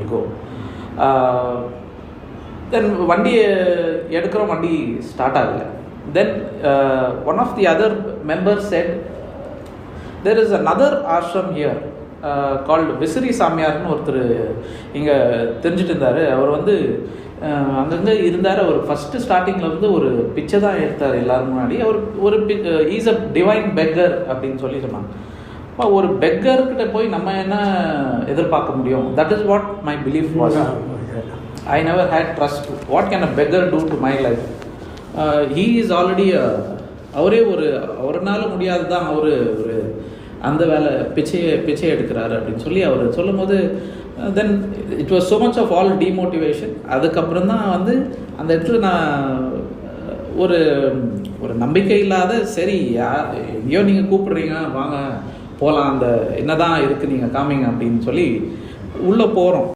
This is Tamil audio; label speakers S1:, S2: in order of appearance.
S1: Will go. தென் வண்டியை எடுக்கிறோம், வண்டி ஸ்டார்ட் ஆகலை. Then one of the other members said there is another ashram here called விசிறி சாமியார்னு ஒருத்தர் இங்கே தெரிஞ்சுட்டு இருந்தார். அவர் வந்து அங்கங்கே இருந்தார். அவர் ஃபஸ்ட்டு ஸ்டார்டிங்கில் வந்து ஒரு பிச்சை தான் எடுத்தார் எல்லாரும் முன்னாடி. அவர் ஒரு இஸ் அ டிவைன் பெக்கர் அப்படின்னு சொல்லி சொன்னாங்க. ஒரு பெக்கர்கிட்ட போய் நம்ம என்ன எதிர்பார்க்க முடியும்? That is what my belief was. I never had trust. What can a beggar do to my life? He is already அவரே அவரால் முடியாது தான் அவர் ஒரு அந்த வேலை பிச்சை எடுக்கிறாரு அப்படின்னு சொல்லி அவர் சொல்லும் போது then it was so much of all demotivation. அதுக்கப்புறம் தான் வந்து அந்த இடத்துல நான் ஒரு நம்பிக்கை இல்லாத, சரி எங்கேயோ நீங்கள் கூப்பிடுறீங்க வாங்க போகலாம், அந்த என்னதான் இருக்குது நீங்கள் காமிங்க அப்படின்னு சொல்லி உள்ளே போகிறோம்.